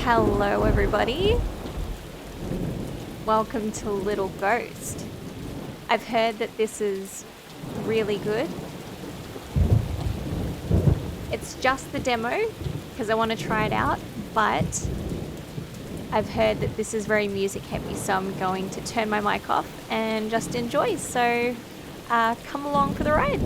Hello everybody, welcome to Little Ghost. I've heard that this is really good. It's just the demo because I want to try it out, but I've heard that this is very music heavy, so I'm going to turn my mic off and just enjoy. So come along for the ride.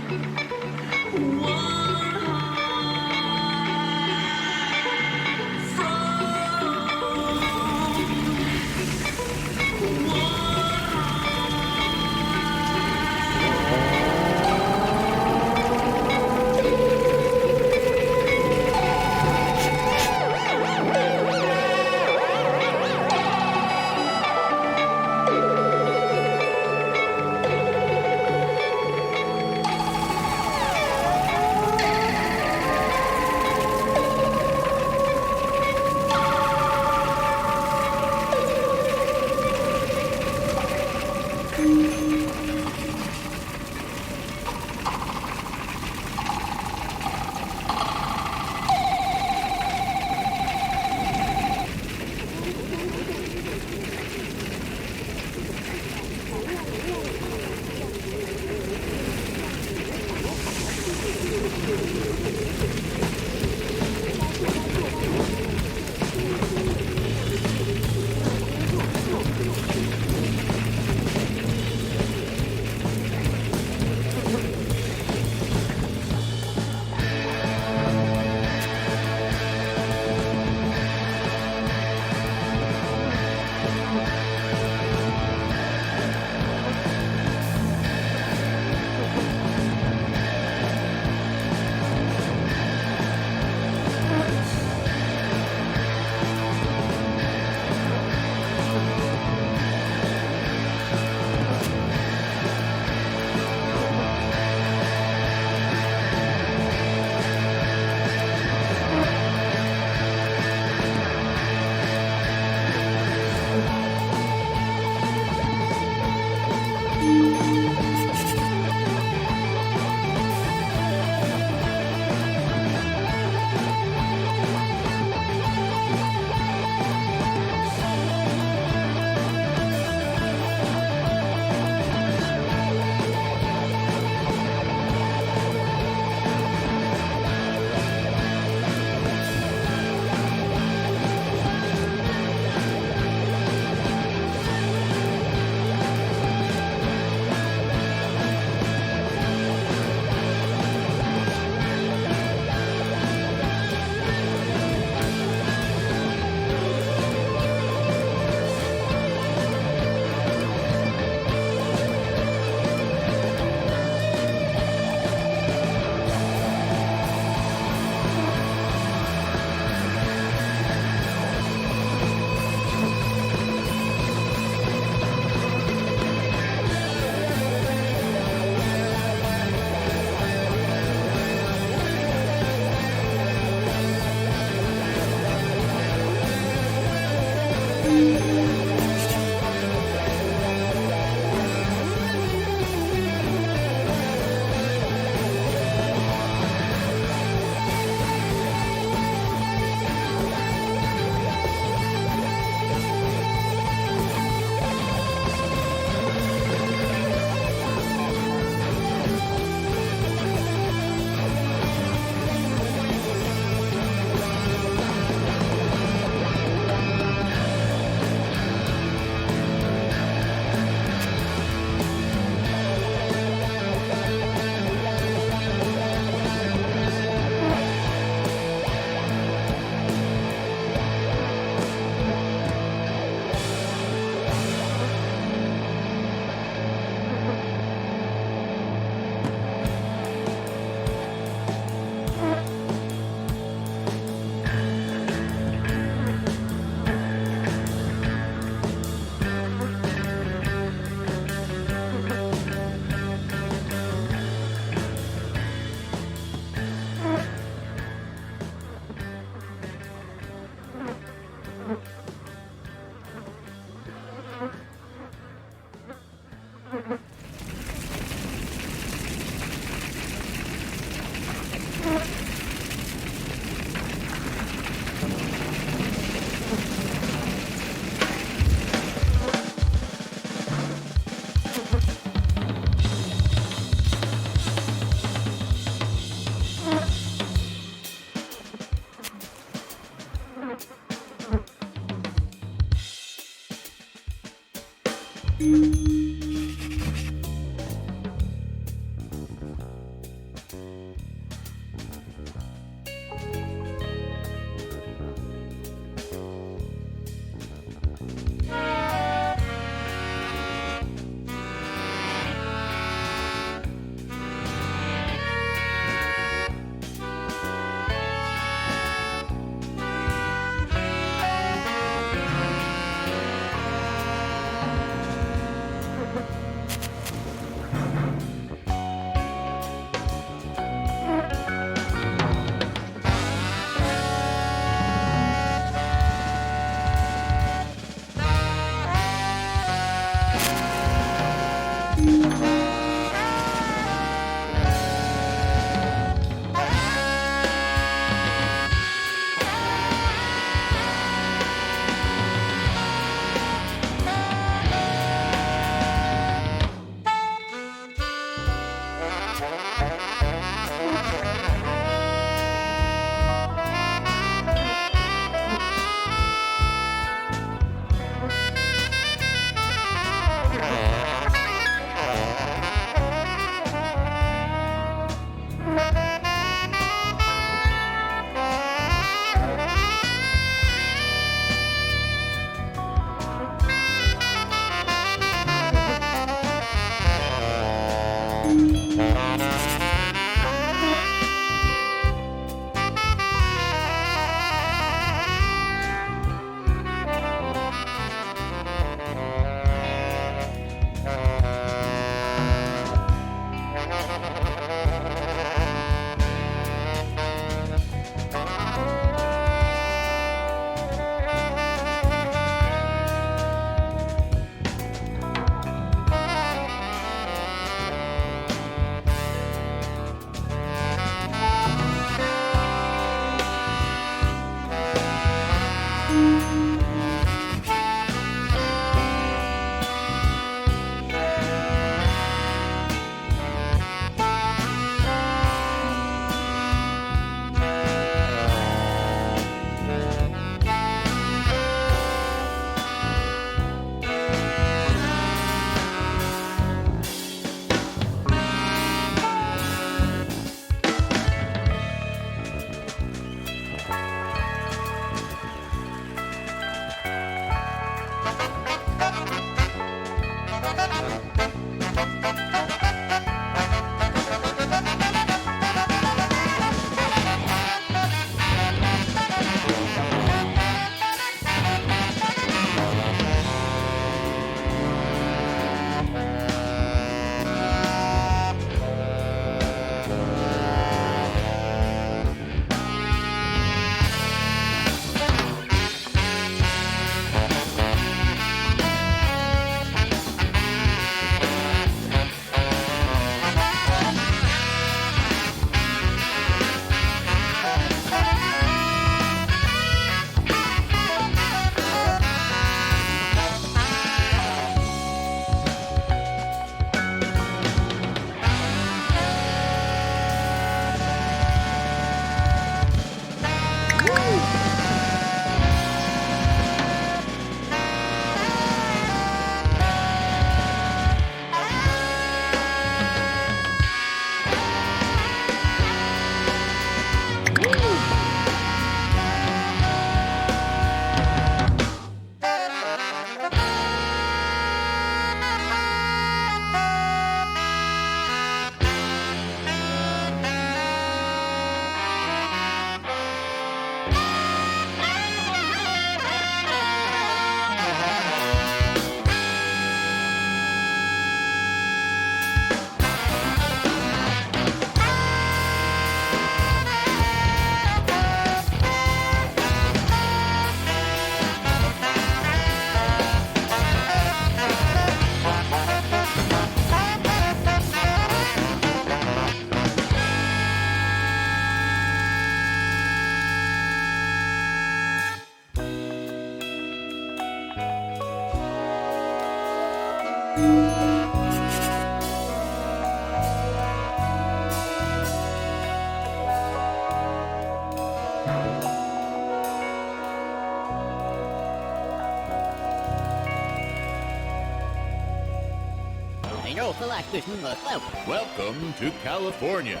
Welcome to California.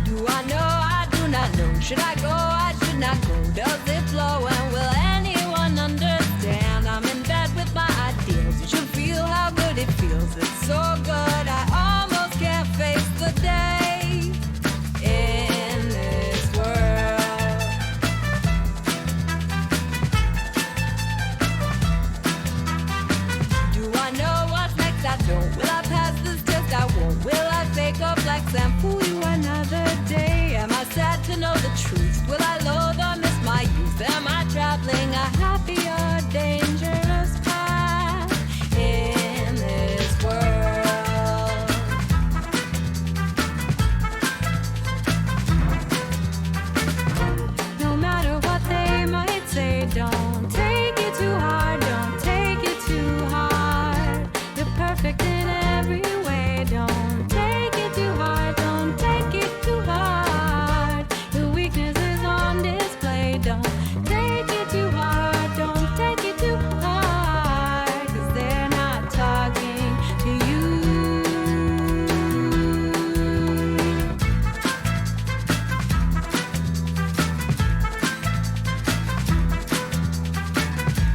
Do I know? I do not know. Should I go? I should not go. Does it flow? And will anyone understand? I'm in bed with my ideals. You should feel how good it feels. It's so good. I almost can't face the day in this world. Do I know what's next? I don't. Will I pass this test? I won't. Will I fake a flex and fool you another day? Am I sad to know the truth? Will I loathe or miss my youth? Am I traveling a happier, dangerous path in this world? No matter what they might say, don't take it too hard, don't take it too hard. You're perfect in every way, don't take it too hard, don't take it too hard. Your weakness is on display, don't take it too hard, don't take it too hard, 'cause they're not talking to you.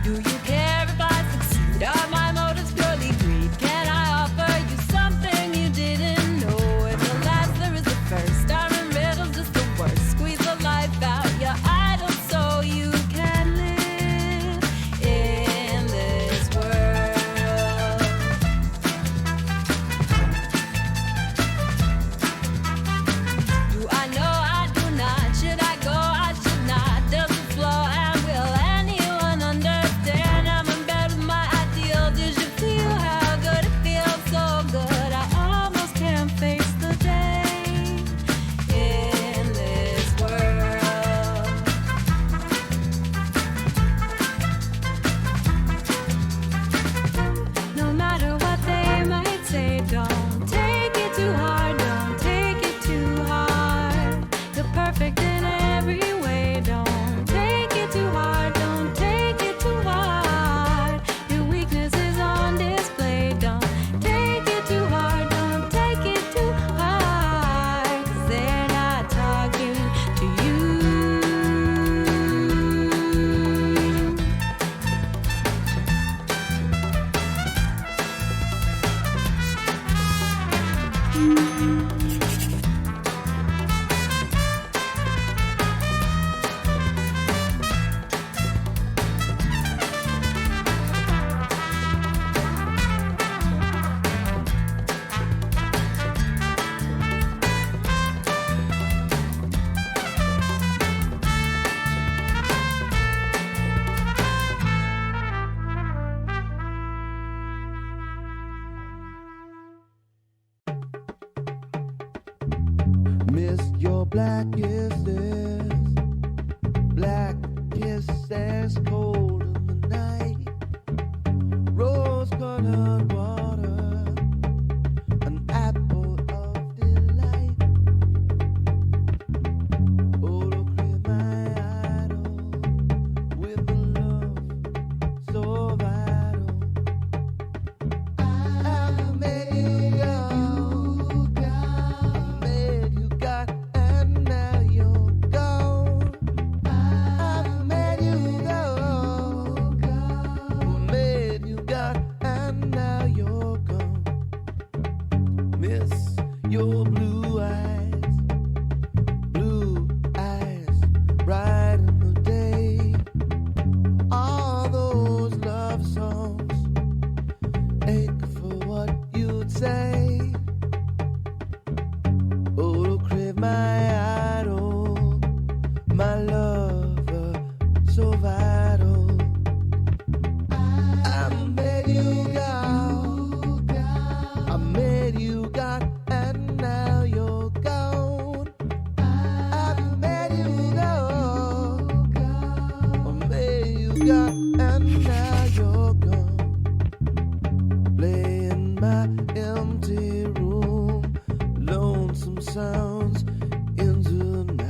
Do you care if I succeed? Are my motives purely greed? Can I offer you something you didn't know? If the last there is the first, starring riddles is the worst. Squeeze the life out your idol so you can live in this world. Do I know? I do not. Should I go? I should not. Does it flow? And will anyone understand? I'm in bed with my ideals. Did you feel how good it feels? So good. I almost can't face the day in this world. No matter what they might say, don't take it too hard, don't take it too hard. You're perfect in every way, don't take it too hard, don't take it too hard. Your weakness is on display, don't take it too hard, don't take it too hard, 'cause they're not talking to you. Missed your black kisses, black kisses cold in the night, rose-colored water, an apple of delight. Oh, to crave my idol with a love so vital. I made you go, I made you got, and now you're gone. I made you go, I made you got, and now you're gone. Miss your blue eyes, bright in the day. All those love songs ache for what you'd say. Oh, to crave my idol, my lover, so vital. I made you go, I made you got, and now you're gone. I made you go, I made you got, and now you're gone. Play in my empty room, lonesome sounds into the night.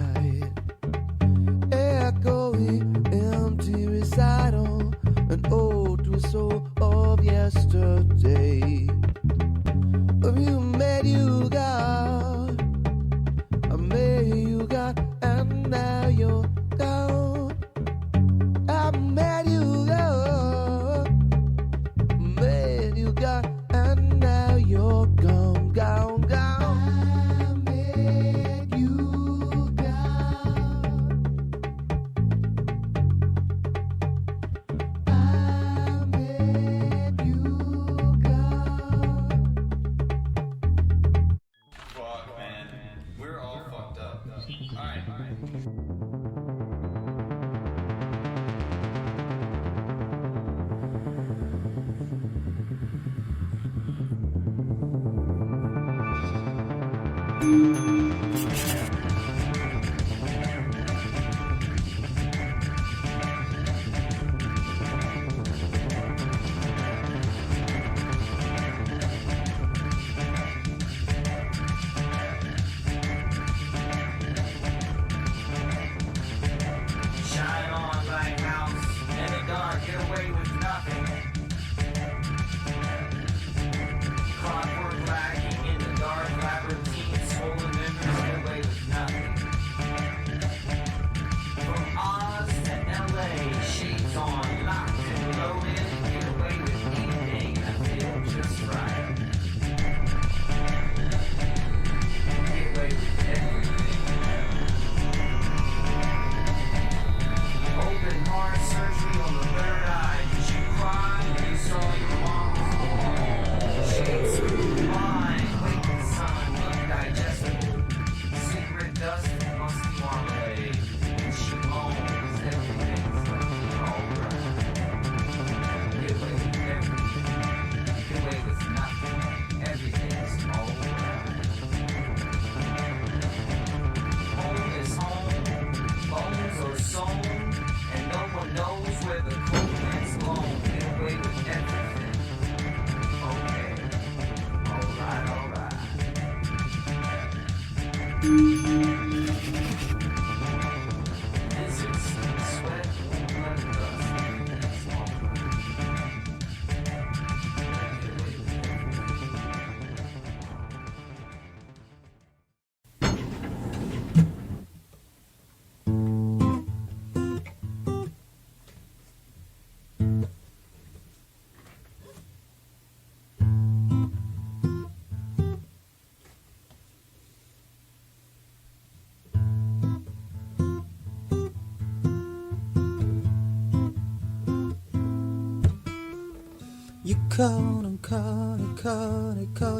called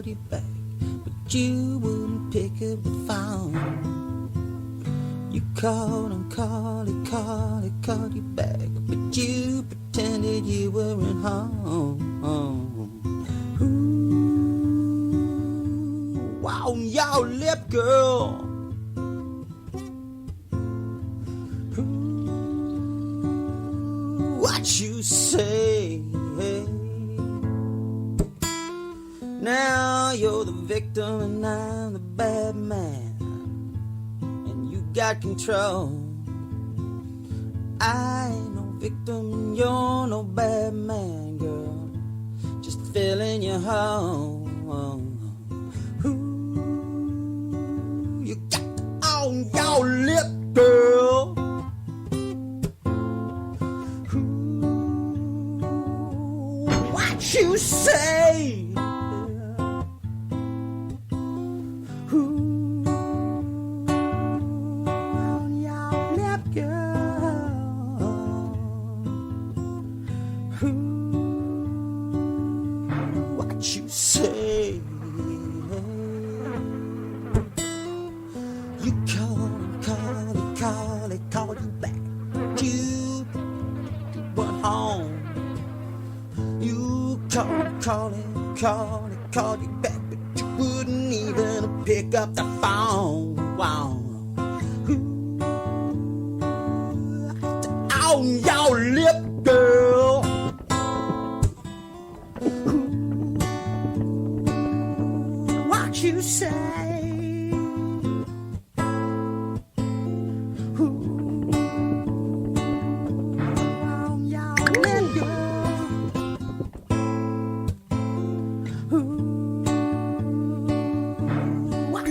you back, but you wouldn't pick up the phone. You called you back, but you pretended you weren't home. Ooh, wow, your lip, girl. Ooh, what you say? Now you're the victim and I'm the bad man, and you got control. I ain't no victim and you're no bad man, girl, just filling your home. Ooh, you got on your lip, girl. Ooh, what you say? Called you back. You went home. You called you back, but you wouldn't even pick up the phone. Wow. On your lip, girl. What you say?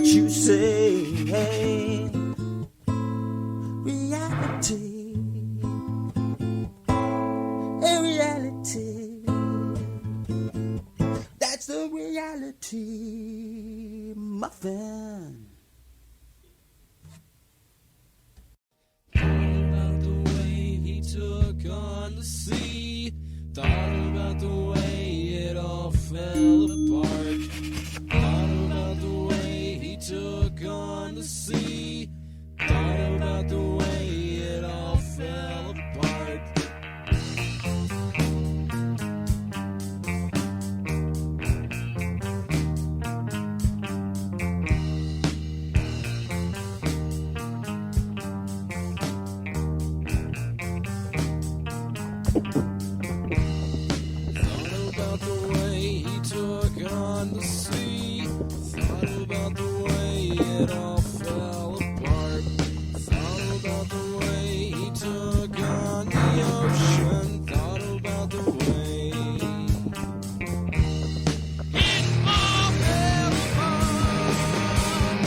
You say, hey, reality, a reality, that's the reality, muffin. Thought about the way he took on the sea, thought about the way it all fell apart, thought about the way he took on the sea, thought about the way it all fell apart. Thought about the way he took on the sea, thought about the way it all fell apart, thought about the way he took on the ocean, thought about the way it all fell apart,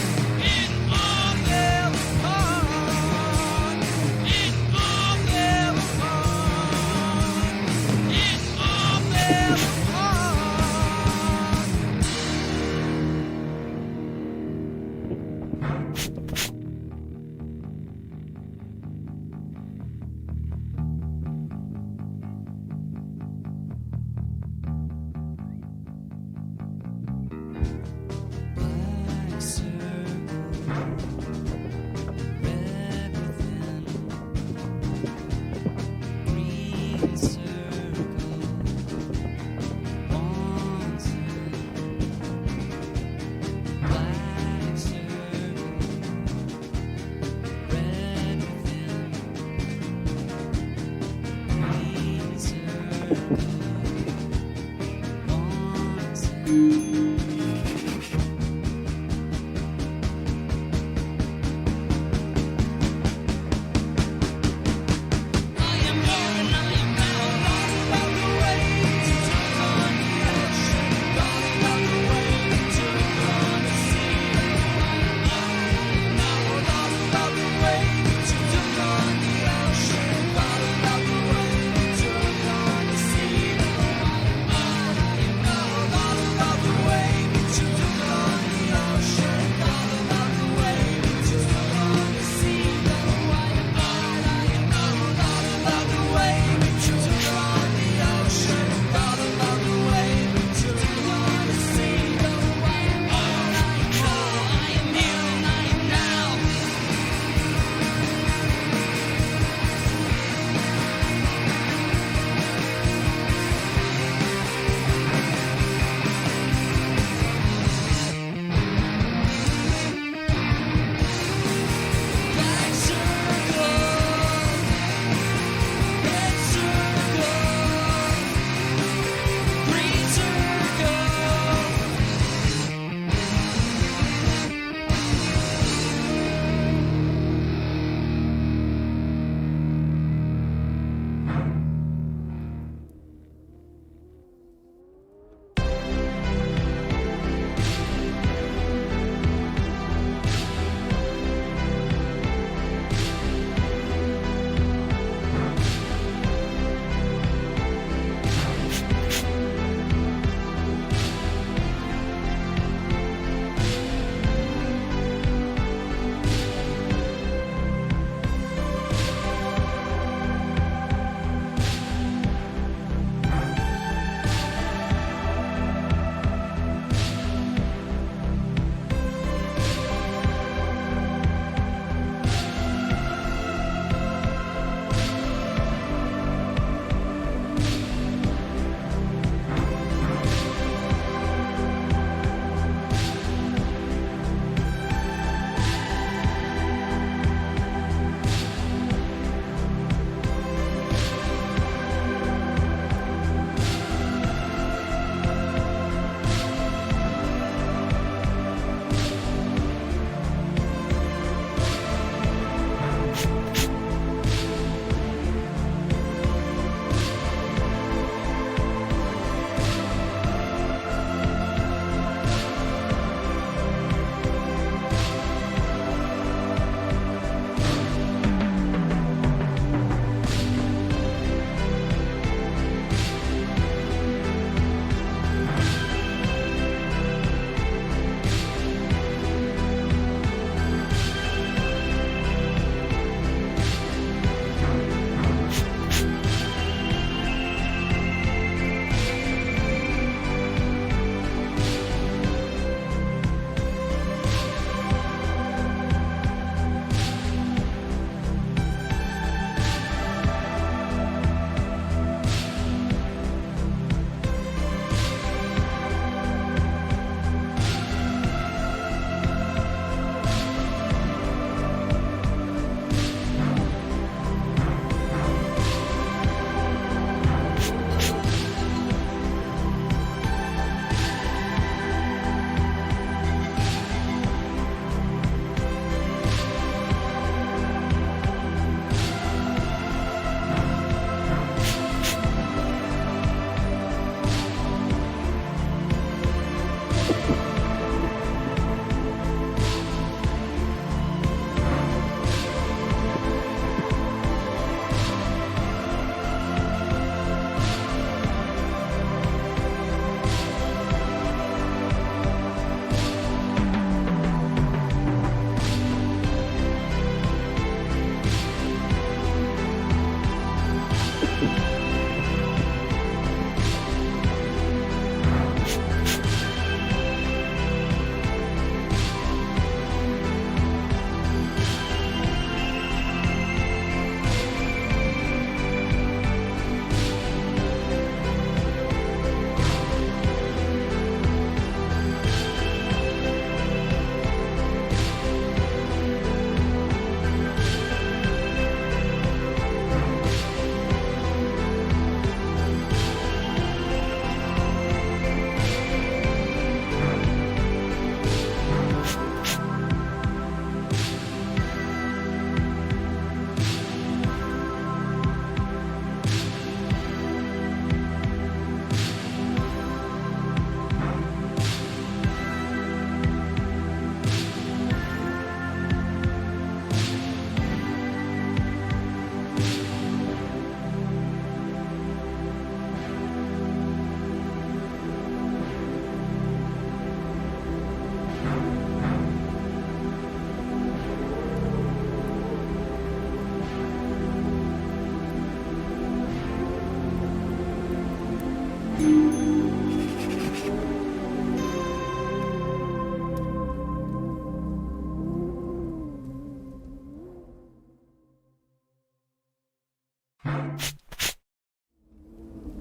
it all fell apart, it all fell apart, it all fell apart. Black circle, red within. Green circle, wanting. Black circle, red within. Green circle, wanting. About the way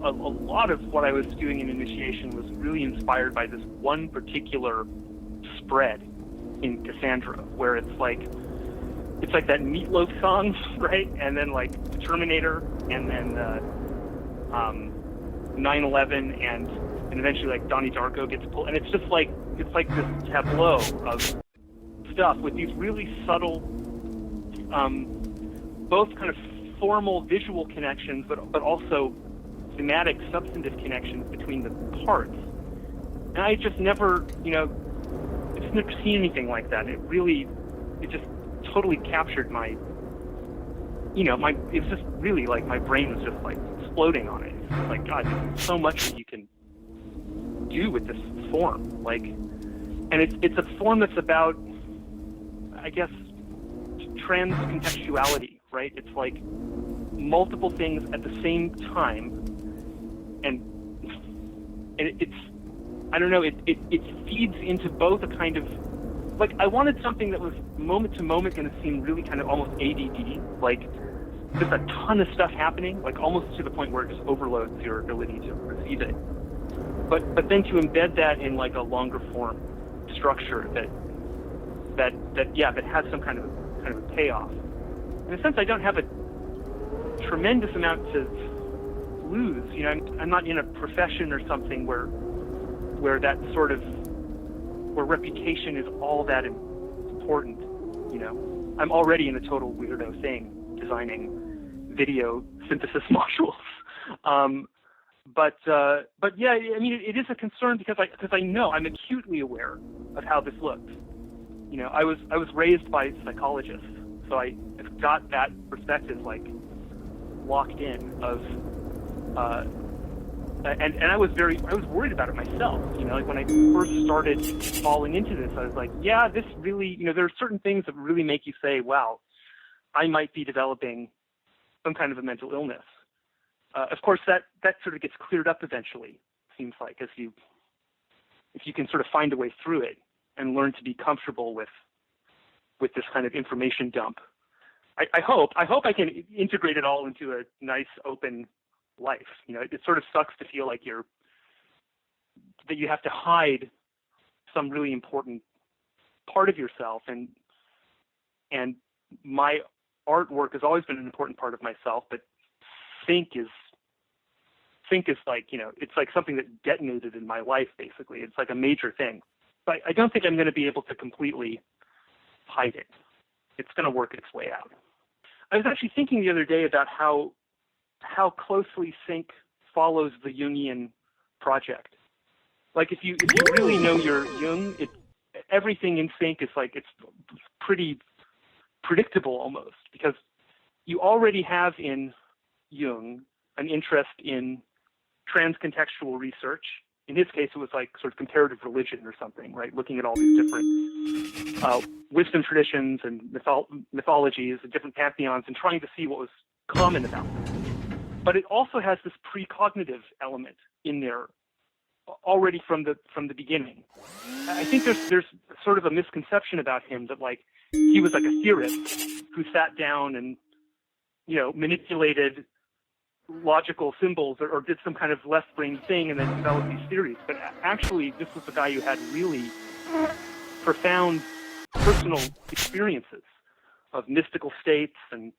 a lot of what I was doing in initiation was really inspired by this one particular spread in Cassandra, where it's like that Meatloaf song, right? And then like Terminator, and then 9/11, and eventually like Donnie Darko gets pulled, and it's like this tableau of stuff with these really subtle, both kind of formal visual connections, but also thematic, substantive connections between the parts. And I just never, I just never seen anything like that. It just totally captured my, it was just really like my brain was just like exploding on it. It's just like, God, there's so much that you can do with this form. Like, and it's a form that's about, I guess, transcontextuality, right? It's like multiple things at the same time, and it's, I don't know, it feeds into both a kind of, like, I wanted something that was moment to moment going to seem really kind of almost ADD, like just a ton of stuff happening, like almost to the point where it just overloads your ability to receive it. But then to embed that in like a longer form structure that has some kind of a payoff. In a sense, I don't have a tremendous amount to lose. I'm not in a profession or something where that sort of, where reputation is all that important. I'm already in a total weirdo thing, designing video synthesis modules. But yeah, I mean, it is a concern because I know, I'm acutely aware of how this looks. I was raised by psychologists, so I've got that perspective like locked in of, and I was worried about it myself. Like when I first started falling into this, I was like, yeah, this really, there are certain things that really make you say, wow, I might be developing some kind of a mental illness. Of course, that sort of gets cleared up eventually, seems like, if you can sort of find a way through it and learn to be comfortable with this kind of information dump. I hope I can integrate it all into a nice open life. It sort of sucks to feel like that you have to hide some really important part of yourself, and my artwork has always been an important part of myself, but Sync is like, it's like something that detonated in my life, basically. It's like a major thing. But I don't think I'm going to be able to completely hide it. It's going to work its way out. I was actually thinking the other day about how closely Sync follows the Jungian project. Like if you really know your Jung, everything in Sync is like, it's pretty predictable almost, because you already have in Jung an interest in transcontextual research. In his case, it was like sort of comparative religion or something, right? Looking at all these different wisdom traditions and mythologies and different pantheons and trying to see what was common about them. But it also has this precognitive element in there already from the beginning. I think there's sort of a misconception about him that like he was like a theorist who sat down and manipulated logical symbols or did some kind of left-brain thing and then developed these theories. But actually, this was a guy who had really profound personal experiences of mystical states and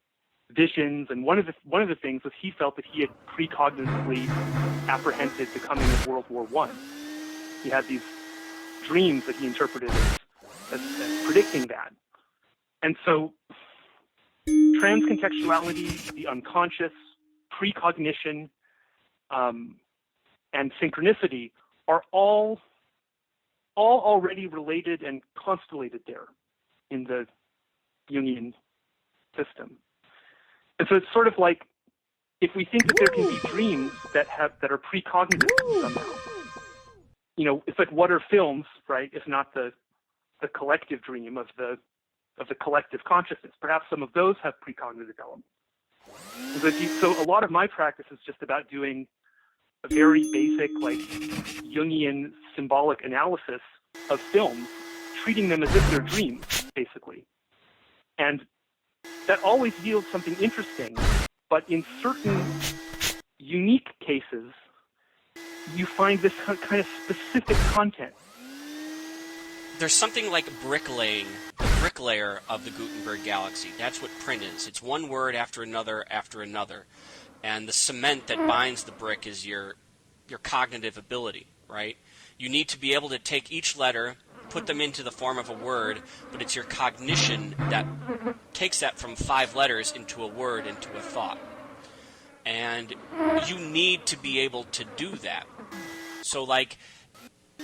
visions. And one of the things was he felt that he had precognitively apprehended the coming of World War I. He had these dreams that he interpreted as predicting that. And so transcontextuality, the unconscious, precognition, and synchronicity are all already related and constellated there in the Jungian system. And so it's sort of like, if we think that there can be dreams that are precognitive somehow, it's like, what are films, right? If not the collective dream of the collective consciousness. Perhaps some of those have precognitive elements. So a lot of my practice is just about doing a very basic, like, Jungian symbolic analysis of films, treating them as if they're dreams, basically. And that always yields something interesting, but in certain unique cases, you find this kind of specific content. There's something like bricklaying, the bricklayer of the Gutenberg galaxy. That's what print is. It's one word after another after another. And the cement that binds the brick is your cognitive ability, right? You need to be able to take each letter, put them into the form of a word, but it's your cognition that takes that from 5 letters into a word, into a thought. And you need to be able to do that. So, like,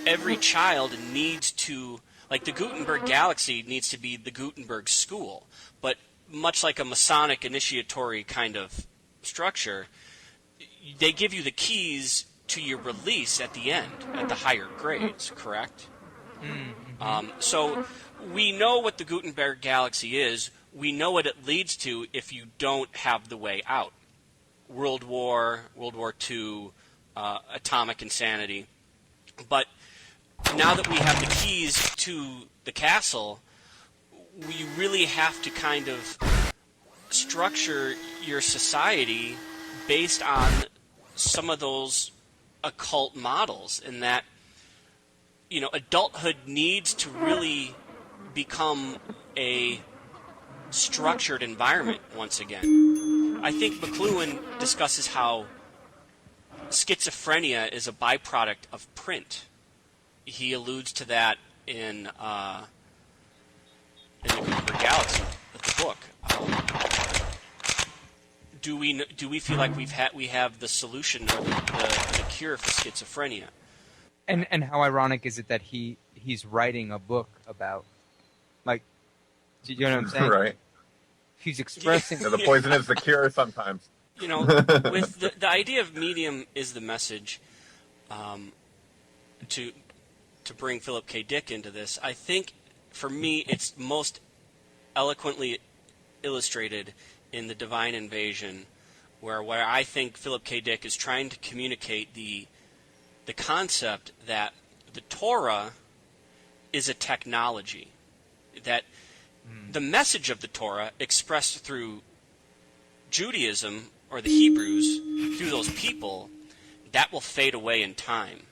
every child needs to, like, the Gutenberg galaxy needs to be the Gutenberg school. But much like a Masonic initiatory kind of structure, they give you the keys to your release at the end, at the higher grades, correct? Mm-hmm. So we know what the Gutenberg galaxy is. We know what it leads to if you don't have the way out. World War II, atomic insanity. But now that we have the keys to the castle, we really have to kind of structure your society based on some of those occult models, in that, you know, adulthood needs to really become a structured environment once again. I think McLuhan discusses how schizophrenia is a byproduct of print. He alludes to that in the Gutenberg Galaxy, the book. Do we feel like we have the solution or the cure for schizophrenia? And how ironic is it that he's writing a book about, like, do you know what I'm saying? Right. He's expressing the poison is the cure sometimes. You know, with the idea of medium is the message, to bring Philip K. Dick into this, I think for me it's most eloquently illustrated in The Divine Invasion, where I think Philip K. Dick is trying to communicate the concept that the Torah is a technology, that the message of the Torah expressed through Judaism or the Hebrews, through those people, that will fade away in time.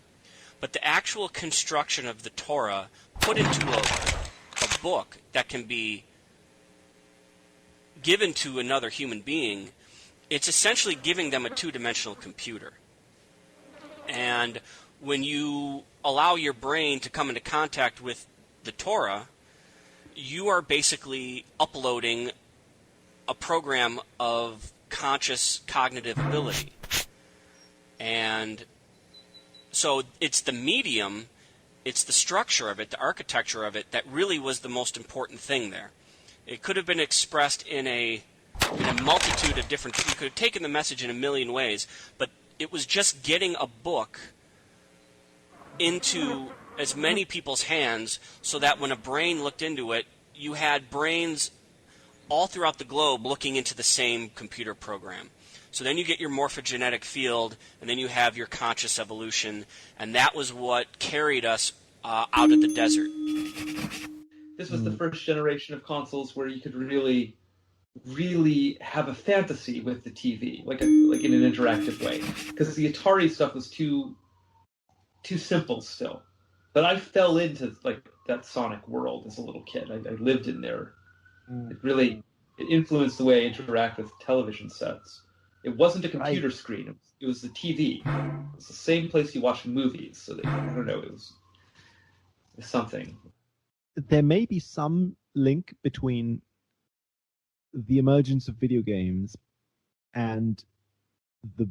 But the actual construction of the Torah put into a book that can be given to another human being, it's essentially giving them a two-dimensional computer. And when you allow your brain to come into contact with the Torah, you are basically uploading a program of conscious cognitive ability. And so it's the medium, it's the structure of it, the architecture of it, that really was the most important thing there. It could have been expressed in a multitude of different... You could have taken the message in a million ways, but it was just getting a book into as many people's hands so that when a brain looked into it, you had brains all throughout the globe looking into the same computer program. So then you get your morphogenetic field, and then you have your conscious evolution, and that was what carried us out of the desert. This was the first generation of consoles where you could really, really have a fantasy with the TV, like in an interactive way. Because the Atari stuff was too simple still. But I fell into like that Sonic world as a little kid. I lived in there. It influenced the way I interact with television sets. It wasn't a computer screen. It was the TV. It was the same place you watch movies. So I don't know. It was something. There may be some link between the emergence of video games and the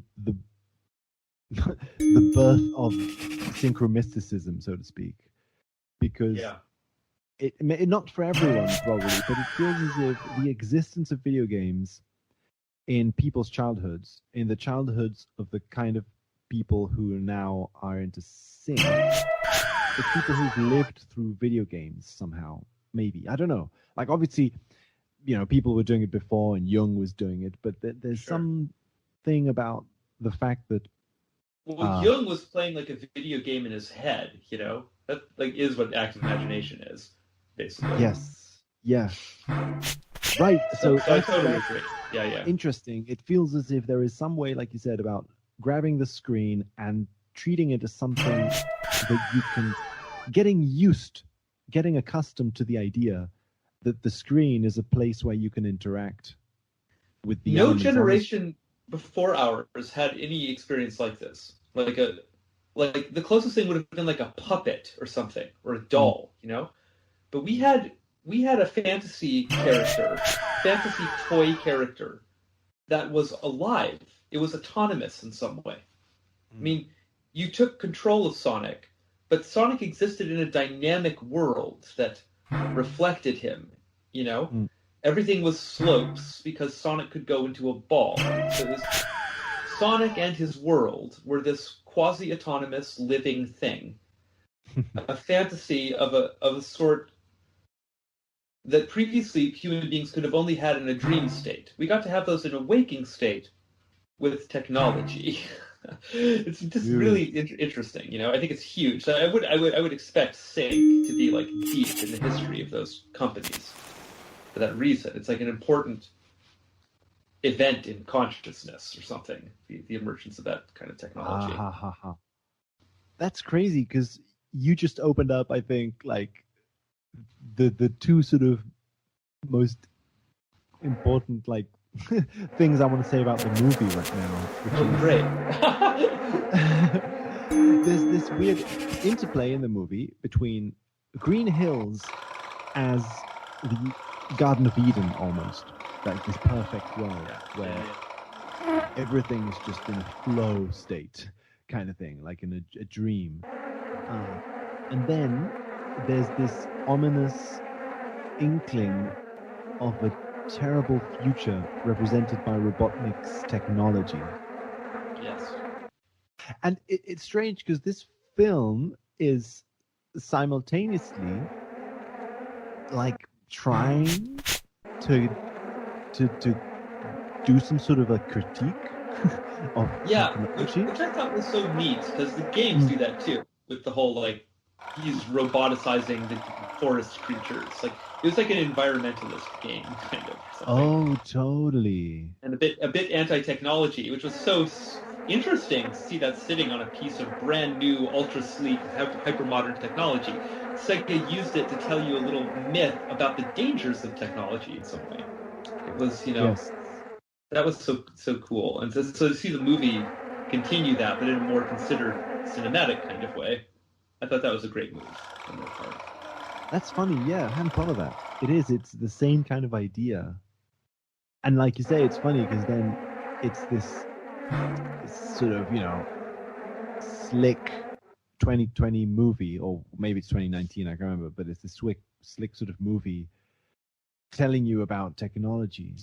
the birth of synchromysticism, so to speak, because it not for everyone probably, but it feels as if the existence of video games in people's childhoods, in the childhoods of the kind of people who now are into sync, it's people who've lived through video games somehow, maybe. I don't know. Like, obviously, you know, people were doing it before and Jung was doing it, but there's something about the fact that Jung was playing like a video game in his head, you know? That like is what active imagination is, basically. Yes. Right. So I totally agree. Yeah. Interesting. It feels as if there is some way, like you said, about grabbing the screen and treating it as something that you can, getting accustomed to the idea that the screen is a place where you can interact with the No elements on the generation before ours had any experience like this. Like the closest thing would have been like a puppet or something, or a doll, you know? But we had a fantasy toy character that was alive. It was autonomous in some way. I mean, you took control of Sonic, but Sonic existed in a dynamic world that reflected him, you know? Everything was slopes because Sonic could go into a ball. So this Sonic and his world were this quasi-autonomous living thing. A fantasy of a sort that previously human beings could have only had in a dream state. We got to have those in a waking state with technology. It's just really interesting, you know. I think it's huge. So I would expect Sync to be like deep in the history of those companies for that reason. It's like an important event in consciousness or something. The emergence of that kind of technology. That's crazy because you just opened up, I think, like the two sort of most important like things I want to say about the movie right now. Which is, there's this weird interplay in the movie between Green Hills as the Garden of Eden almost, like this perfect world where everything is just in a flow state kind of thing, like in a dream. And then there's this ominous inkling of a terrible future represented by Robotnik's technology. Yes. And it's strange because this film is simultaneously like trying to do some sort of a critique of technology. Which I thought was so neat because the games do that too with the whole like he's roboticizing the forest creatures. Like it was like an environmentalist game kind of. Oh, totally. And a bit anti-technology, which was so interesting to see that sitting on a piece of brand new, ultra sleek, hyper modern technology. Sega used it to tell you a little myth about the dangers of technology in some way. It was, you know, that was so cool. And so to see the movie continue that, but in a more considered cinematic kind of way, I thought that was a great move on their part. That's funny, yeah, I hadn't thought of that. It's the same kind of idea. And like you say, it's funny because then it's this sort of, you know, slick 2020 movie, or maybe it's 2019, I can't remember, but it's this slick sort of movie telling you about technology.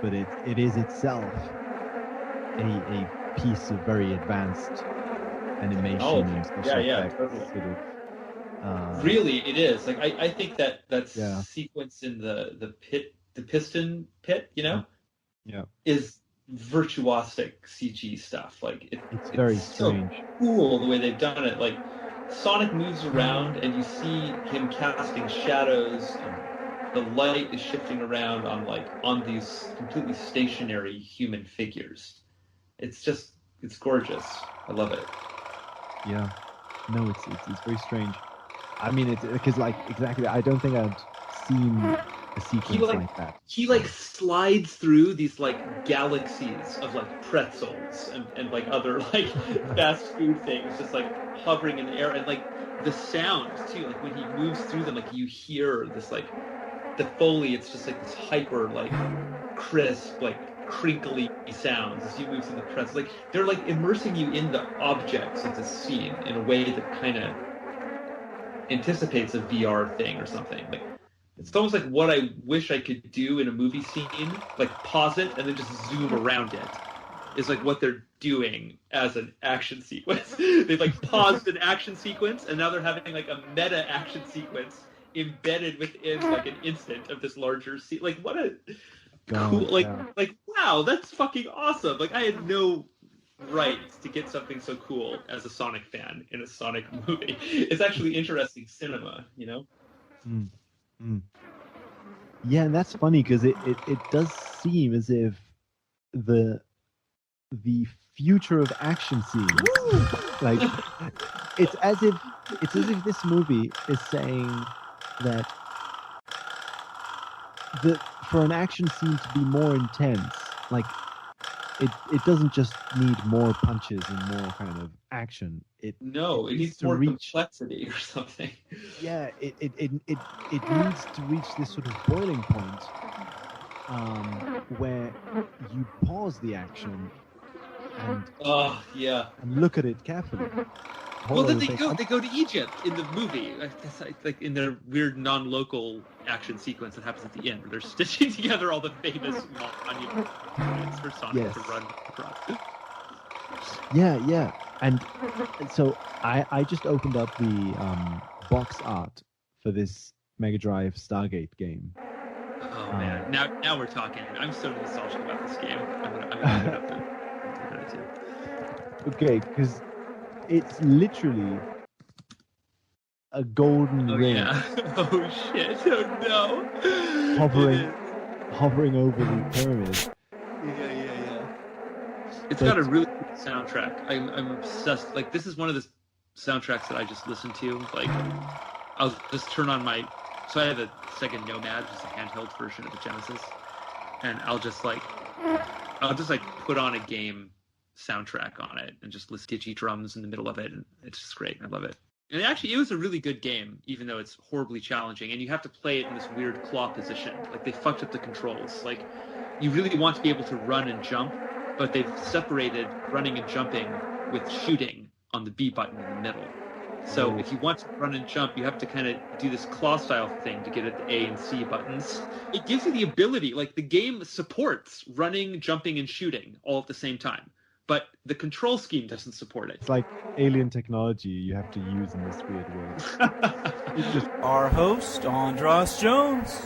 But it is itself a piece of very advanced animation and special effects. Totally. Sort of, really, it is. Like I think that sequence in the piston pit, you know, is virtuosic CG stuff. Like it's very strange. So cool the way they've done it. Like Sonic moves around and you see him casting shadows and the light is shifting around on these completely stationary human figures. It's gorgeous. I love it. Yeah. No, it's very strange. I mean, it's because like exactly. I don't think I'd seen a sequence like that. He like slides through these like galaxies of like pretzels and like other like fast food things, just like hovering in the air, and like the sound too. Like when he moves through them, like you hear this like the Foley. It's just like this hyper like crisp like crinkly sounds as you move through the pretzels. Like they're like immersing you in the objects of the scene in a way that kind of anticipates a VR thing or something. Like it's almost like what I wish I could do in a movie scene, like pause it and then just zoom around it, is like what they're doing as an action sequence. They've like paused an action sequence and now they're having like a meta action sequence embedded within like an instant of this larger scene. Like what a cool, like wow, that's fucking awesome. Like I had no right to get something so cool as a Sonic fan in a Sonic movie. It's actually interesting cinema, you know? Yeah, and that's funny because it does seem as if the future of action scenes. Like it's as if this movie is saying that for an action scene to be more intense, like it doesn't just need more punches and more kind of action. It needs more complexity or something. Yeah, it needs to reach this sort of boiling point where you pause the action and and look at it carefully. Well, then they go to Egypt in the movie, like in their weird non-local action sequence that happens at the end, where they're stitching together all the famous monuments for Sonic to run across. Yeah, and so I just opened up the box art for this Mega Drive Stargate game. Oh man, now we're talking. I'm so nostalgic about this game. I'm gonna look it up too. Okay, because it's literally a golden ring. Yeah. Oh shit! Oh no! Hovering over the pyramid. Yeah. It's got a really good soundtrack. I'm obsessed. Like, this is one of the soundtracks that I just listen to. Like, I'll just turn on my. So I have a Sega Nomad, just a handheld version of the Genesis, and I'll just put on a game soundtrack on it and just listen to ditchy drums in the middle of it, and it's just great. I love it. And it was a really good game, even though it's horribly challenging, and you have to play it in this weird claw position. Like, they fucked up the controls. Like, you really want to be able to run and jump, but they've separated running and jumping with shooting on the B button in the middle. So if you want to run and jump, you have to kind of do this claw-style thing to get at the A and C buttons. It gives you the ability, like, the game supports running, jumping, and shooting all at the same time. But the control scheme doesn't support it. It's like alien technology you have to use in this weird way. Our host, Andros Jones.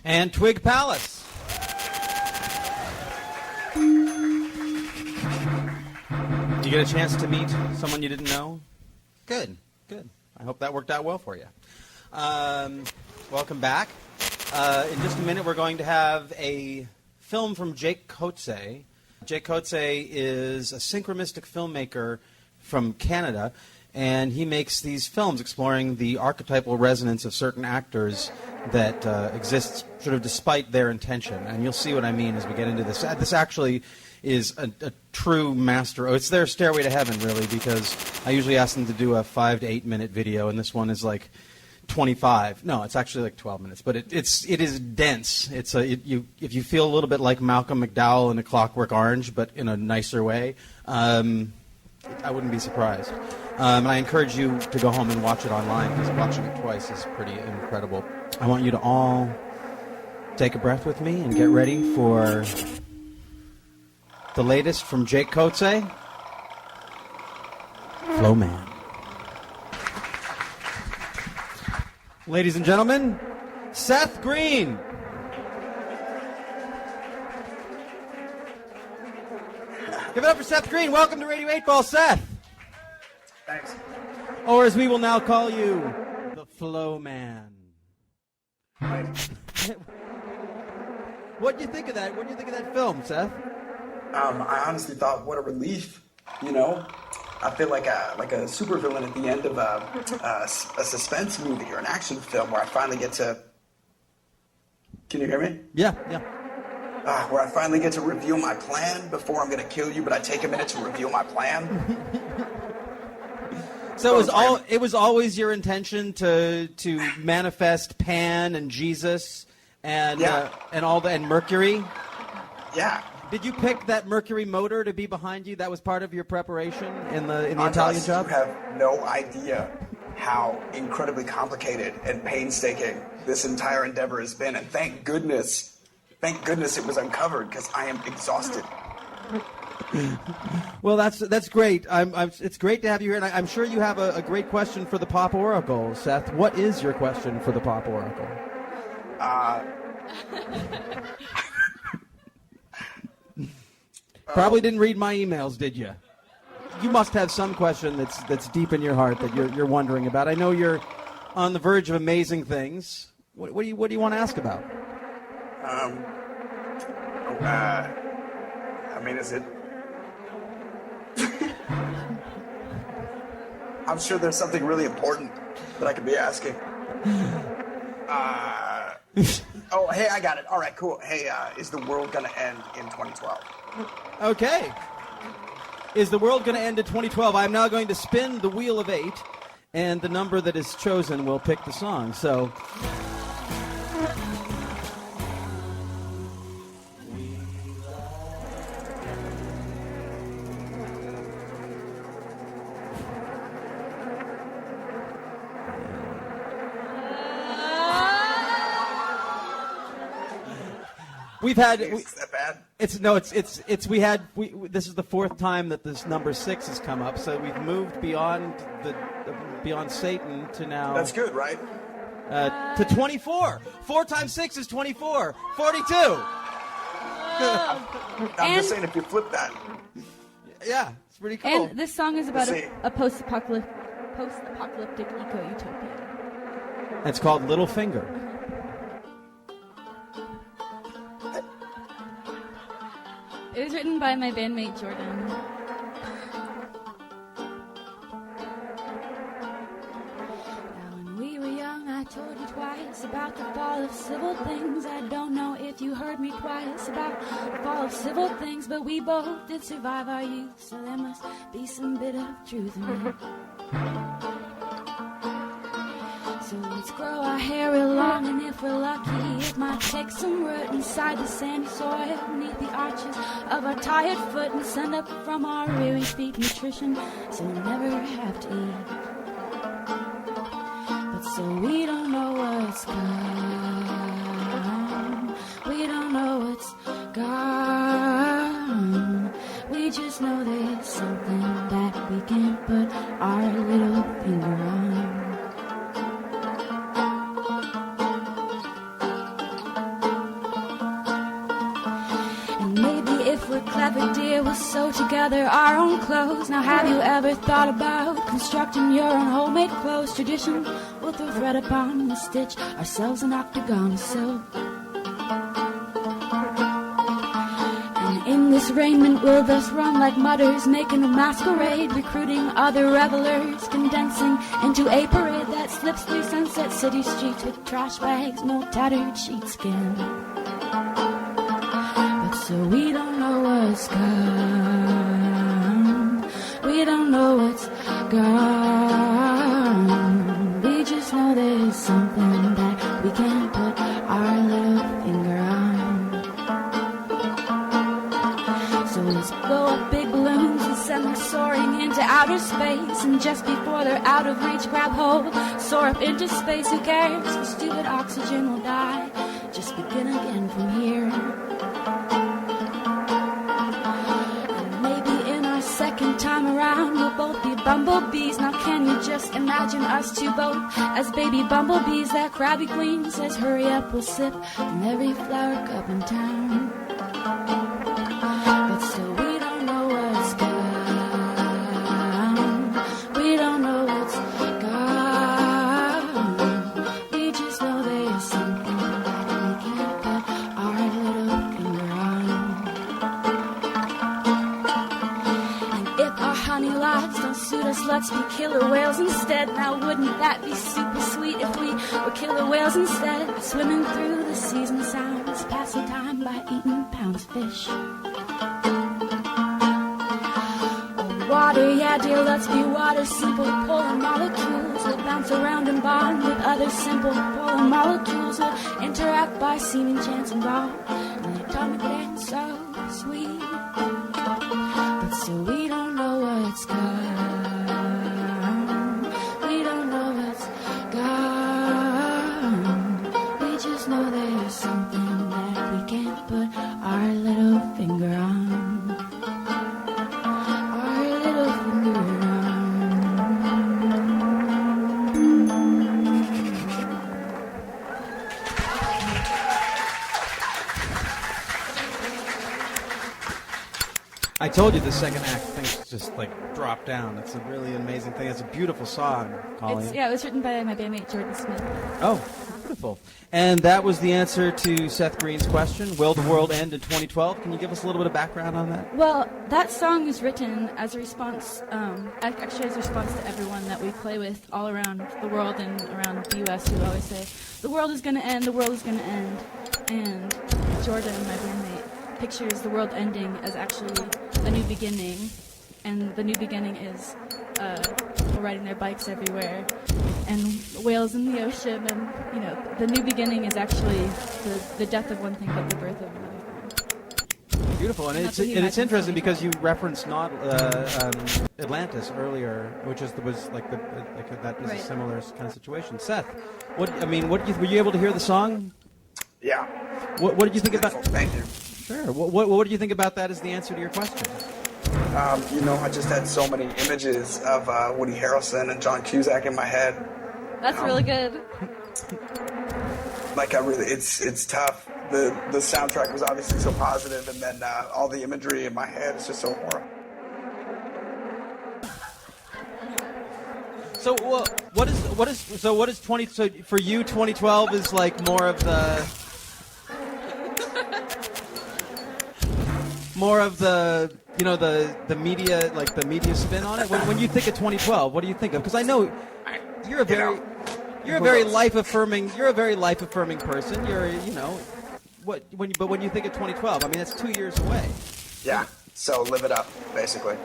And Twig Palace. Did you get a chance to meet someone you didn't know? Good. I hope that worked out well for you. Welcome back. In just a minute, we're going to have a film from Jake Xoxo. Jake Xoxo is a synchromistic filmmaker from Canada, and he makes these films exploring the archetypal resonance of certain actors that exists sort of despite their intention. And you'll see what I mean as we get into this. This actually is a true master. Oh, it's their Stairway to Heaven, really, because I usually ask them to do a 5 to 8 minute video, and this one is like 25. No, it's actually like 12 minutes, but it is dense. If you feel a little bit like Malcolm McDowell in A Clockwork Orange, but in a nicer way, I wouldn't be surprised. And I encourage you to go home and watch it online, because watching it twice is pretty incredible. I want you to all take a breath with me and get ready for the latest from Jake Xoxo, Flow Man. Ladies and gentlemen, Seth Green. Give it up for Seth Green. Welcome to Radio 8 Ball, Seth. Thanks. Or as we will now call you, the Flow Man. Right. What do you think of that? What do you think of that film, Seth? I honestly thought, what a relief, you know? I feel like a supervillain at the end of a suspense movie or an action film where I finally get to... Can you hear me? Yeah. Where I finally get to reveal my plan before I'm going to kill you, but I take a minute to reveal my plan. So it was always your intention to manifest Pan and Jesus and Mercury? Yeah. Did you pick that Mercury motor to be behind you? That was part of your preparation in the Italian job? You have no idea how incredibly complicated and painstaking this entire endeavor has been, and thank goodness it was uncovered, because I am exhausted. Well, that's great. It's great to have you here, and I'm sure you have a great question for the Pop Oracle, Seth. What is your question for the Pop Oracle? Probably didn't read my emails, did you? You must have some question that's deep in your heart that you're wondering about. I know you're on the verge of amazing things. What do you want to ask about? I mean, is it? I'm sure there's something really important that I could be asking. Oh, hey, I got it. All right, cool. Hey, is the world gonna end in 2012? Okay. Is the world going to end in 2012? I'm now going to spin the wheel of 8, and the number that is chosen will pick the song. So. We've had. Is that bad? This is the fourth time that this number 6 has come up, so we've moved beyond Satan to now. That's good, right? To 24. 4 times 6 is 24. 42. I'm just saying, if you flip that. Yeah, it's pretty cool. And this song is about a post-apocalyptic eco-utopia. It's called Little Finger. It was written by my bandmate Jordan. Now when we were young, I told you twice about the fall of civil things. I don't know if you heard me twice about the fall of civil things, but we both did survive our youth, so there must be some bit of truth in it. So let's grow our hair real long, and if we're lucky, it might take some root inside the sandy soil, beneath the arches of our tired foot, and send up from our weary feet nutrition, so we never have to eat. But so we don't know what's gone, we don't know what's gone. We just know there's something that we can't put our little finger on. Clever dear, we'll sew together our own clothes. Now have you ever thought about constructing your own homemade clothes? Tradition, we'll throw thread upon and stitch ourselves an octagon of silk. And in this raiment we'll thus run like mutters, making a masquerade, recruiting other revelers, condensing into a parade that slips through Sunset City streets with trash bags, no tattered sheepskin. So we don't know what's gone, we don't know what's gone. We just know there's something that we can't put our little finger on. So let's blow up big balloons and send them soaring into outer space, and just before they're out of reach, grab hold, soar up into space. Who cares? For stupid oxygen will die. Just begin again from here. Second time around, we'll both be bumblebees. Now can you just imagine us two both as baby bumblebees? That crabby queen says hurry up, we'll sip from every flower cup in town. But still we don't know what's gone, we don't know what's gone. We just know there's something that we can't put our little finger on. Honey lives don't suit us, let's be killer whales instead. Now wouldn't that be super sweet if we were killer whales instead? Swimming through the seas and sounds, passing time by eating pounds of fish. Oh, water, yeah dear, let's be water, simple polar molecules. We'll bounce around and bond with other simple polar molecules. We'll interact by seeming chance and bond, and the atomic ain't so sweet. But so we don't know what's gone, we don't know what's gone. We just know there's something that we can't put our little finger on. Our little finger on. I told you the second act things just like drop down. It's a really amazing thing. It's a beautiful song, Colleen. It was written by my bandmate Jordan Smith. Oh, Beautiful. And that was the answer to Seth Green's question. Will the world end in 2012? Can you give us a little bit of background on that? Well, that song is written as a response, actually as a response to everyone that we play with all around the world and around the U.S. who always say, the world is going to end, the world is going to end. And Jordan, my bandmate, pictures the world ending as actually a new beginning. And the new beginning is people riding their bikes everywhere and whales in the ocean. And, you know, the new beginning is actually the death of one thing but the birth of another. Beautiful, and it's interesting because you referenced not Atlantis earlier, which was that is a similar kind of situation. Seth, were you able to hear the song? Yeah. What did you think about? Thank you. Sure. What did you think about that as the answer to your question? I just had so many images of Woody Harrelson and John Cusack in my head. That's really good. It's tough. The soundtrack was obviously so positive, and then all the imagery in my head is just so horrible. So what is 20? So for you, 2012 is like more of the the media, like the media spin on it. When you think of 2012, what do you think of? Because I know you're a very life affirming person. But when you think of 2012, I mean that's 2 years away. Yeah. So live it up, basically.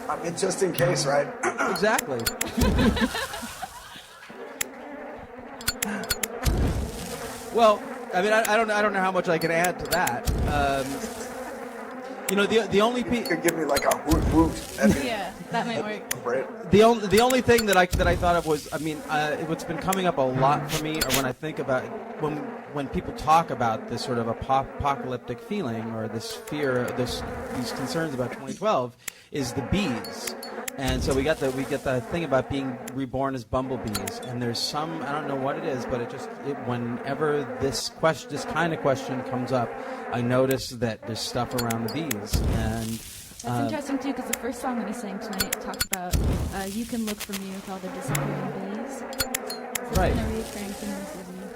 I mean, just in case, right? Exactly. Well, I mean, I don't know how much I can add to that. The only you could give me like a woot. Yeah, that might work. The only thing that I thought of was, I mean, what's been coming up a lot for me, or when I think about when people talk about this sort of apocalyptic feeling or this fear, these concerns about 2012, is the bees. And so we get the thing about being reborn as bumblebees, and there's some, I don't know what it is, but whenever this kind of question comes up, I notice that there's stuff around the bees. And that's interesting too, because the first song that I sang tonight talked about you can look for me with all the disappearing bees. So right. It's been a recurring thing this evening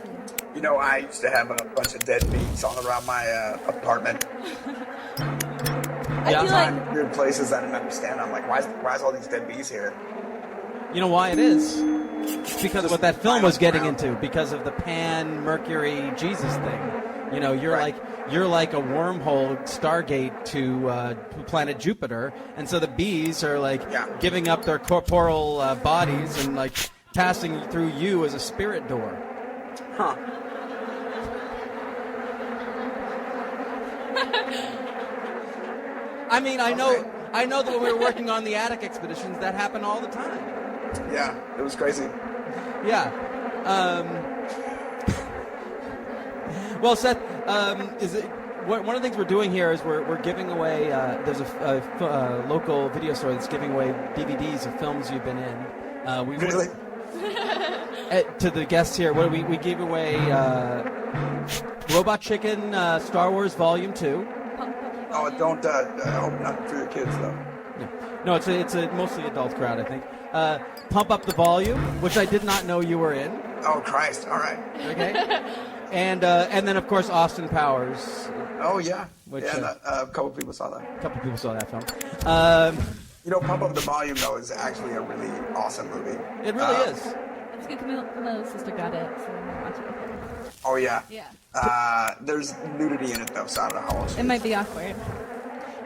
too. I used to have a bunch of dead bees all around my apartment. I feel like weird places I didn't understand. I'm like, why is all these dead bees here? You know why it is? It's because of what that film was getting into, because of the Pan, Mercury, Jesus thing. You're like a wormhole Stargate to planet Jupiter, and so the bees are like giving up their corporeal bodies and like passing through you as a spirit door. Huh. I mean, I know that when we were working on the attic expeditions, that happened all the time. Yeah, it was crazy. Yeah. Well, Seth, one of the things we're doing here is we're giving away. There's a local video store that's giving away DVDs of films you've been in. Really? To the guests here, we gave away Robot Chicken, Star Wars Volume 2. Oh, don't. I hope not for your kids, though. No, it's a mostly adult crowd, I think. Pump Up the Volume, which I did not know you were in. Oh, Christ. All right. Okay. And then, of course, Austin Powers. Oh, yeah. Which, a couple people saw that. A couple people saw that film. Pump Up the Volume, though, is actually a really awesome movie. It really is. It's good. Camilla's sister got it, so I'm watching it with her. Oh, yeah. Yeah. There's nudity in it, though, so I don't know how else. It might be awkward.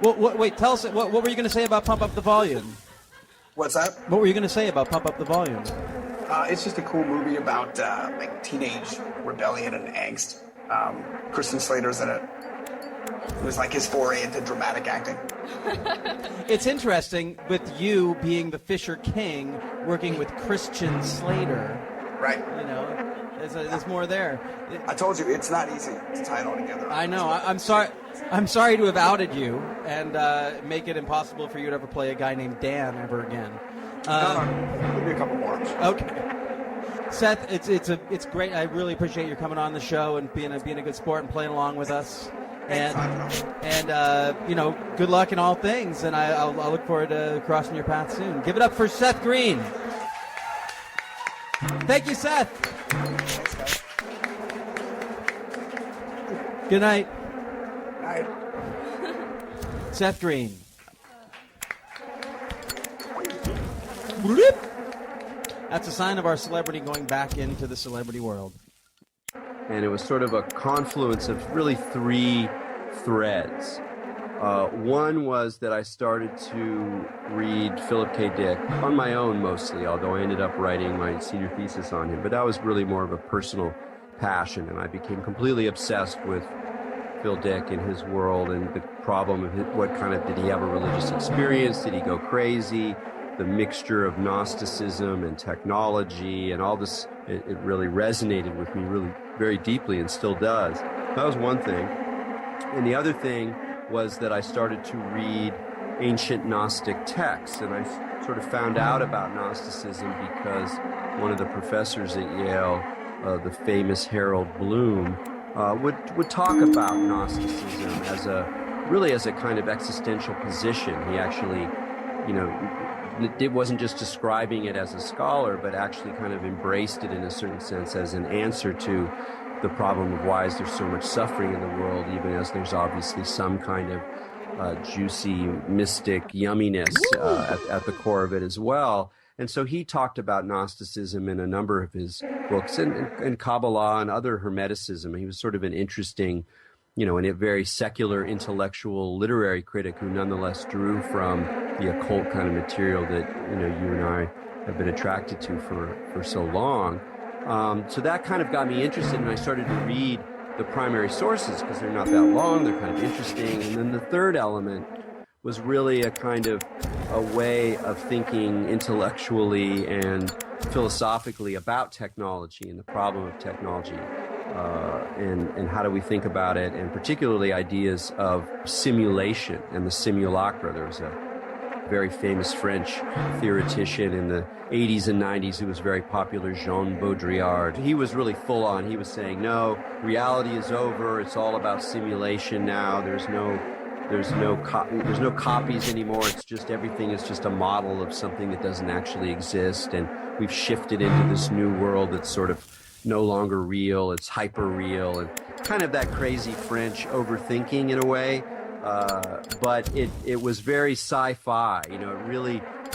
Well, wait, tell us, what were you going to say about Pump Up the Volume? What's that? What were you going to say about Pump Up the Volume? It's just a cool movie about teenage rebellion and angst. Christian Slater's in it. It was like his foray into dramatic acting. It's interesting with you being the Fisher King working with Christian Slater. Right. There's more there. I told you, it's not easy to tie it all together. I know. I'm sorry. I'm sorry to have outed you and make it impossible for you to ever play a guy named Dan ever again. No, give me a couple more. Okay. Seth, it's great. I really appreciate you coming on the show and being a good sport and playing along with us. And good luck in all things. And I'll look forward to crossing your path soon. Give it up for Seth Green. Thank you, Seth. Thanks, guys. Good night. Night. Seth Green. That's a sign of our celebrity going back into the celebrity world. And it was sort of a confluence of really three threads. One was that I started to read Philip K. Dick on my own mostly, although I ended up writing my senior thesis on him. But that was really more of a personal passion, and I became completely obsessed with Phil Dick and his world and the problem of what kind of, did he have a religious experience? Did he go crazy? The mixture of Gnosticism and technology and all this, it really resonated with me really very deeply and still does. That was one thing. And the other thing was that I started to read ancient Gnostic texts, and I sort of found out about Gnosticism because one of the professors at Yale, the famous Harold Bloom, would talk about Gnosticism as a kind of existential position. He actually, it wasn't just describing it as a scholar, but actually kind of embraced it in a certain sense as an answer to the problem of why is there so much suffering in the world, even as there's obviously some kind of juicy, mystic yumminess at the core of it as well. And so he talked about Gnosticism in a number of his books, and Kabbalah and other Hermeticism. He was sort of an interesting, and a very secular, intellectual, literary critic who nonetheless drew from the occult kind of material that, you and I have been attracted to for so long. So that kind of got me interested, and I started to read the primary sources because they're not that long, they're kind of interesting. And then the third element was really a kind of a way of thinking intellectually and philosophically about technology and the problem of technology, and how do we think about it, and particularly ideas of simulation and the simulacra. There was a very famous French theoretician in the 80s and 90s who was very popular, Jean Baudrillard. He was really full on. He was saying, no, reality is over. It's all about simulation now. There's no copies anymore. It's just, everything is just a model of something that doesn't actually exist. And we've shifted into this new world that's sort of no longer real. It's hyper real, and kind of that crazy French overthinking in a way. But it was very sci-fi,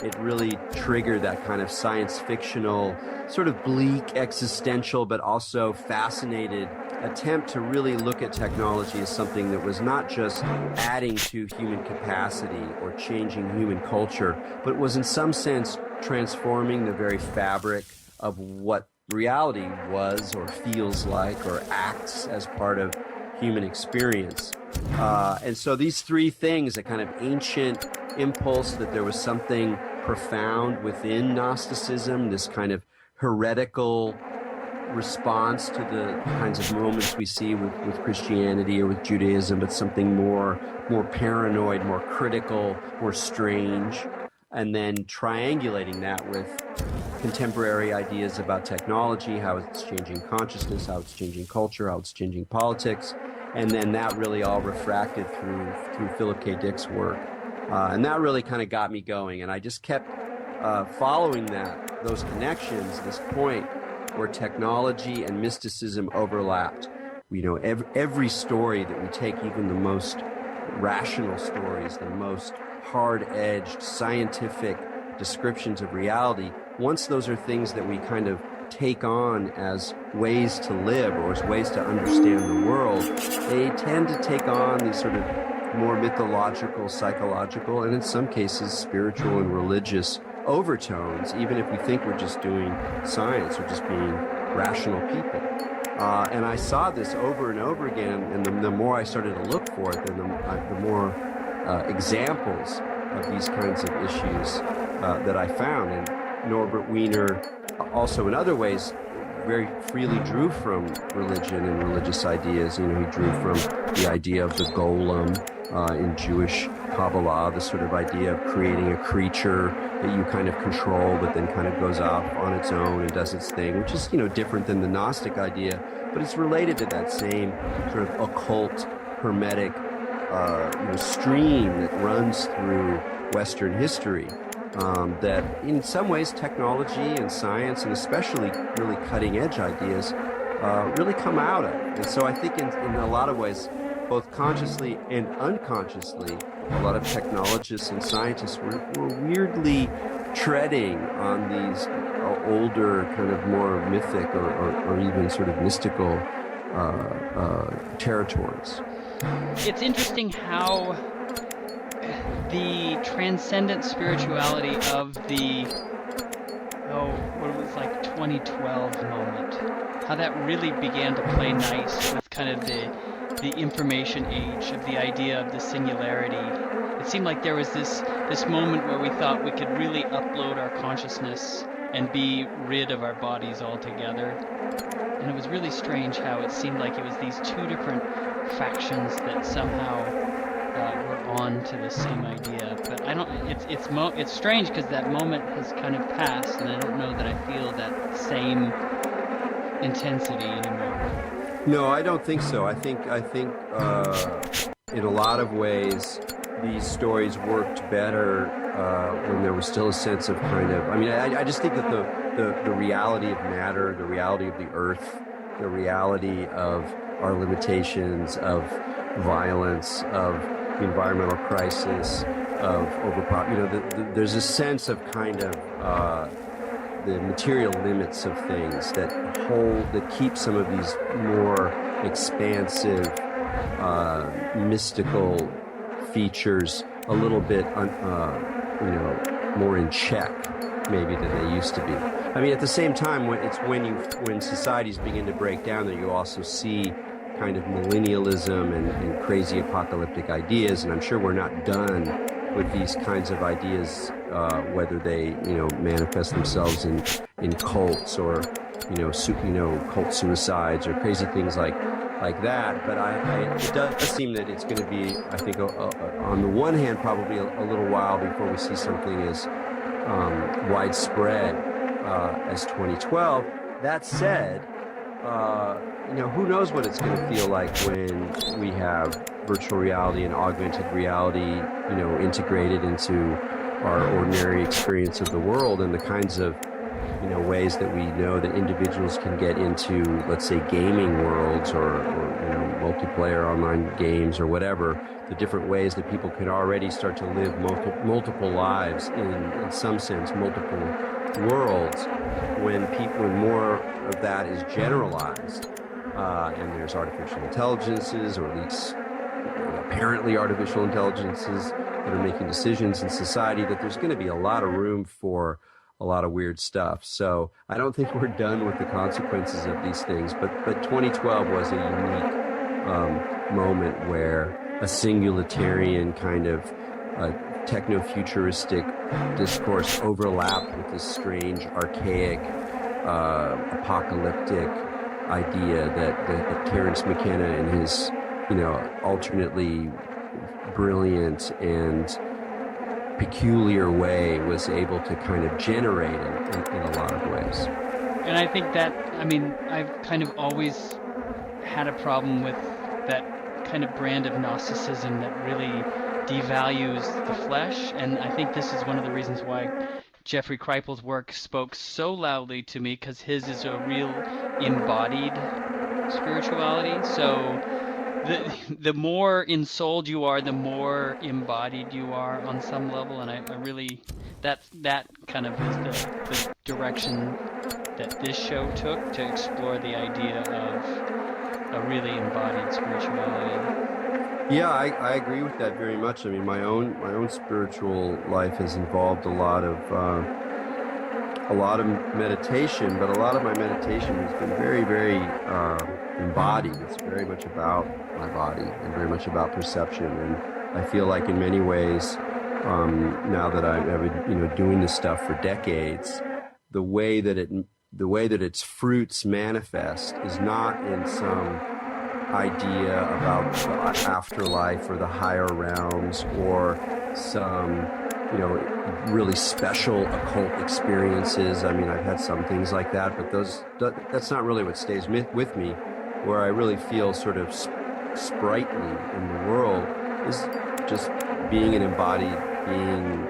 it really triggered that kind of science fictional, sort of bleak, existential, but also fascinated attempt to really look at technology as something that was not just adding to human capacity or changing human culture, but was in some sense transforming the very fabric of what reality was or feels like or acts as part of human experience. And so these three things, a kind of ancient impulse that there was something profound within Gnosticism, this kind of heretical response to the kinds of moments we see with Christianity or with Judaism, but something more paranoid, more critical, more strange, and then triangulating that with contemporary ideas about technology, how it's changing consciousness, how it's changing culture, how it's changing politics, and then that really all refracted through Philip K. Dick's work. And that really kind of got me going, and I just kept following those connections, this point where technology and mysticism overlapped. Every story that we take, even the most rational stories, the most hard-edged scientific descriptions of reality, once those are things that we kind of take on as ways to live or as ways to understand the world, they tend to take on these sort of more mythological, psychological, and in some cases spiritual and religious overtones, even if we think we're just doing science or just being rational people. And I saw this over and over again, and the more I started to look for it, then the more examples of these kinds of issues that I found. And Norbert Wiener also in other ways very freely drew from religion and religious ideas. He drew from the idea of the golem in Jewish Kabbalah, the sort of idea of creating a creature that you kind of control but then kind of goes off on its own and does its thing, which is, different than the Gnostic idea, but it's related to that same sort of occult, hermetic stream that runs through Western history. that in some ways technology and science, and especially really cutting edge ideas, really come out of. And so I think in a lot of ways, both consciously and unconsciously, a lot of technologists and scientists were weirdly treading on these older, kind of more mythic or even sort of mystical territories. It's interesting how the transcendent spirituality of the, what it was like 2012 moment, how that really began to play nice with kind of the information age of the idea of the singularity. It seemed like there was this moment where we thought we could really upload our consciousness and be rid of our bodies altogether. And it was really strange how it seemed like it was these two different factions that somehow were on to the same idea. But I don't. It's strange because that moment has kind of passed, and I don't know that I feel that same intensity anymore. No, I don't think so. I think in a lot of ways these stories worked better when there was still a sense of kind of. I mean, I just think that the reality of matter, the reality of the earth, the reality of our limitations, of violence, of the environmental crisis, of overpopulation. There's a sense of kind of the material limits of things that keep some of these more expansive, mystical features a little bit, more in check, maybe than they used to be. I mean, at the same time, when societies begin to break down, that you also see kind of millennialism and crazy apocalyptic ideas, and I'm sure we're not done with these kinds of ideas, whether they manifest themselves in cults or cult suicides or crazy things like that. But it does seem that it's going to be, I think, on the one hand, probably a little while before we see something as widespread as 2012. That said, who knows what it's going to feel like when we have virtual reality and augmented reality, integrated into our ordinary experience of the world, and the kinds of, ways that we know that individuals can get into, let's say, gaming worlds or multiplayer online games or whatever, the different ways that people can already start to live multiple lives in some sense, multiple worlds, when more of that is generalized, and there's artificial intelligences, or at least apparently artificial intelligences that are making decisions in society, that there's going to be a lot of room for a lot of weird stuff. So I don't think we're done with the consequences of these things, but 2012 was a unique moment where a singularitarian kind of techno-futuristic discourse overlapped with this strange, archaic, apocalyptic idea that Terence McKenna, in his alternately brilliant and peculiar way, was able to kind of generate in a lot of ways. And I think that, I've kind of always had a problem with that kind of brand of Gnosticism that really devalues the flesh, and I think this is one of the reasons why Jeffrey Kripal's work spoke so loudly to me, because his is a real embodied spirituality. So the more ensouled you are, the more embodied you are on some level, and I really, that kind of is the direction that this show took, to explore the idea of a really embodied spirituality. Yeah, I agree with that very much. I mean, my own spiritual life has involved a lot of meditation, but a lot of my meditation has been very, very embodied. It's very much about my body and very much about perception. And I feel like in many ways, now that I've been doing this stuff for decades, the way that its fruits manifest is not in some idea about the afterlife or the higher realms or some really special occult experiences. I mean, I've had some things like that, but that's not really what stays with me. Where I really feel sort of sprightly in the world is just being an embodied being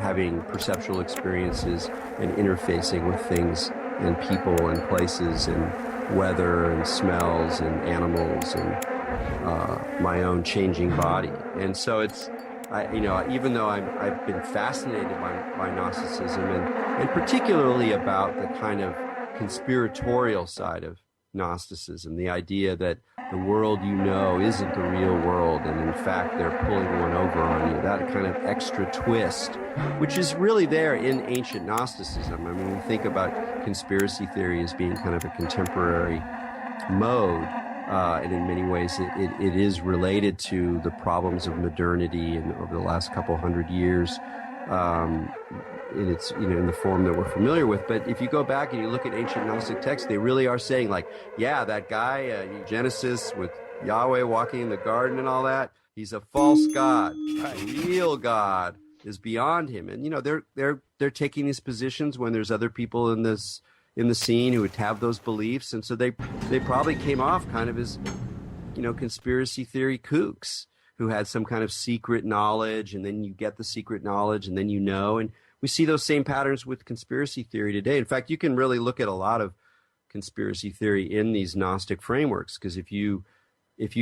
having perceptual experiences and interfacing with things and people and places and weather and smells and animals and my own changing body. And so it's, even though I've been fascinated by Gnosticism and particularly about the kind of conspiratorial side of Gnosticism, the idea that the world you know isn't the real world, and in fact they're pulling one over on you, that kind of extra twist, which is really there in ancient Gnosticism. I mean, we think about conspiracy theory as being kind of a contemporary mode, and in many ways it is related to the problems of modernity and over the last couple hundred years, in its, in the form that we're familiar with. But if you go back and you look at ancient Gnostic texts, they really are saying, like, yeah, that guy, Genesis, with Yahweh walking in the garden and all that, he's a false god. The real God is beyond him. And they're taking these positions when there's other people in the scene who would have those beliefs, and so they probably came off kind of as conspiracy theory kooks who had some kind of secret knowledge, and then you get the secret knowledge, and then and we see those same patterns with conspiracy theory today. In fact, you can really look at a lot of conspiracy theory in these Gnostic frameworks, because if you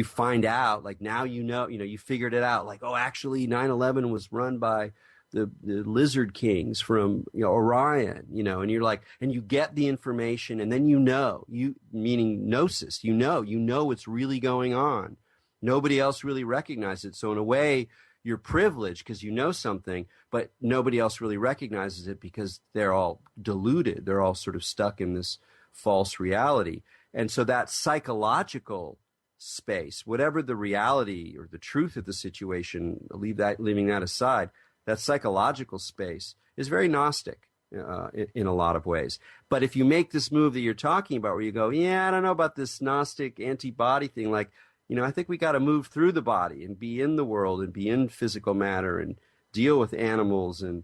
find out, like, now you figured it out, like, oh, actually 9/11 was run by the lizard kings from Orion, and you're like, and you get the information, and then you meaning gnosis, you know what's really going on. Nobody else really recognizes it. So in a way, you're privileged because you know something, but nobody else really recognizes it because they're all deluded. They're all sort of stuck in this false reality. And so that psychological space, whatever the reality or the truth of the situation, leaving that aside, that psychological space is very Gnostic in a lot of ways. But if you make this move that you're talking about, where you go, yeah, I don't know about this Gnostic anti-body thing, like, I think we got to move through the body and be in the world and be in physical matter and deal with animals and,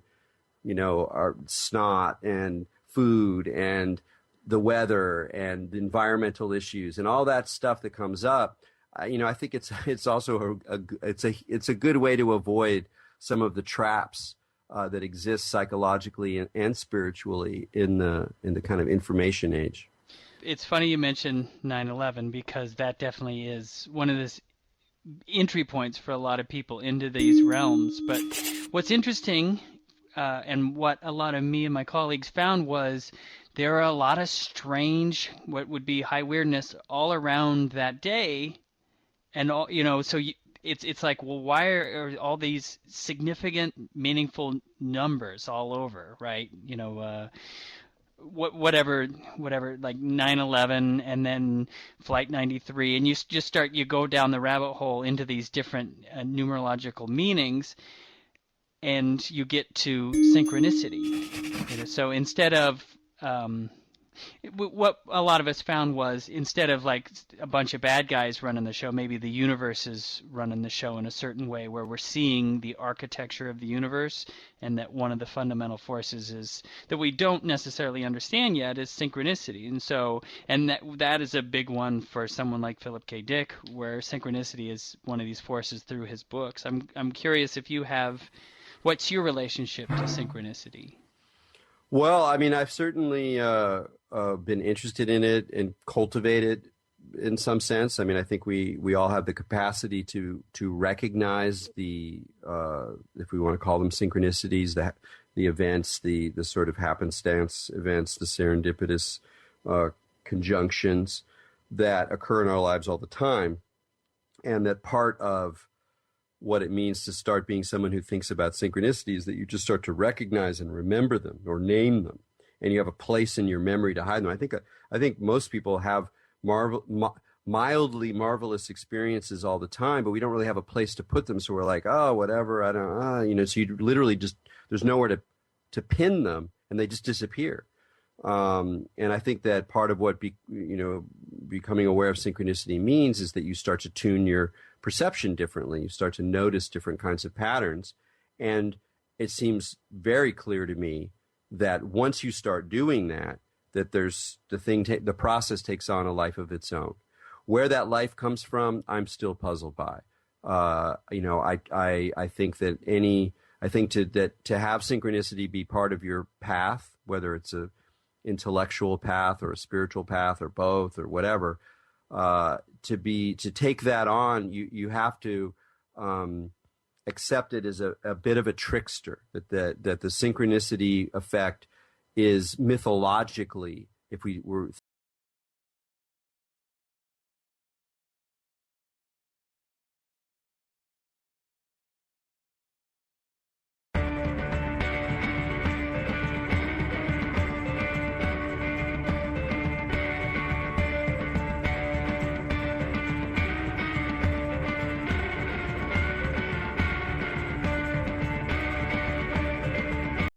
our snot and food and the weather and the environmental issues and all that stuff that comes up. I think it's also it's a good way to avoid some of the traps that exist psychologically and spiritually in the kind of information age. It's funny you mentioned 9/11, because that definitely is one of the entry points for a lot of people into these realms. But what's interesting, and what a lot of me and my colleagues found, was there are a lot of strange, what would be high weirdness all around that day, and all so it's like, well, why are all these significant, meaningful numbers all over, right? Whatever, like 9/11 and then Flight 93, and you go down the rabbit hole into these different numerological meanings, and you get to synchronicity. So instead of what a lot of us found was, instead of like a bunch of bad guys running the show, maybe the universe is running the show in a certain way, where we're seeing the architecture of the universe, and that one of the fundamental forces is that we don't necessarily understand yet is synchronicity. And that is a big one for someone like Philip K. Dick, where synchronicity is one of these forces through his books. I'm curious if you have, what's your relationship to synchronicity? Well, I mean, I've certainly been interested in it and cultivated in some sense. I mean, I think we all have the capacity to recognize the, if we want to call them synchronicities, the events, the sort of happenstance events, the serendipitous conjunctions that occur in our lives all the time, and that part of what it means to start being someone who thinks about synchronicities, that you just start to recognize and remember them or name them, and you have a place in your memory to hide them. I think most people have mildly marvelous experiences all the time, but we don't really have a place to put them. So we're like, oh, whatever, I don't, so you literally just, there's nowhere to pin them, and they just disappear. And I think that part of what becoming aware of synchronicity means is that you start to tune your perception differently. You start to notice different kinds of patterns. And it seems very clear to me that once you start doing that, there's the process takes on a life of its own. Where that life comes from, I'm still puzzled by. I think that I think to have synchronicity be part of your path, whether it's a intellectual path or a spiritual path or both or whatever, to take that on, you have to accept it as a bit of a trickster, that the synchronicity effect is mythologically, if we were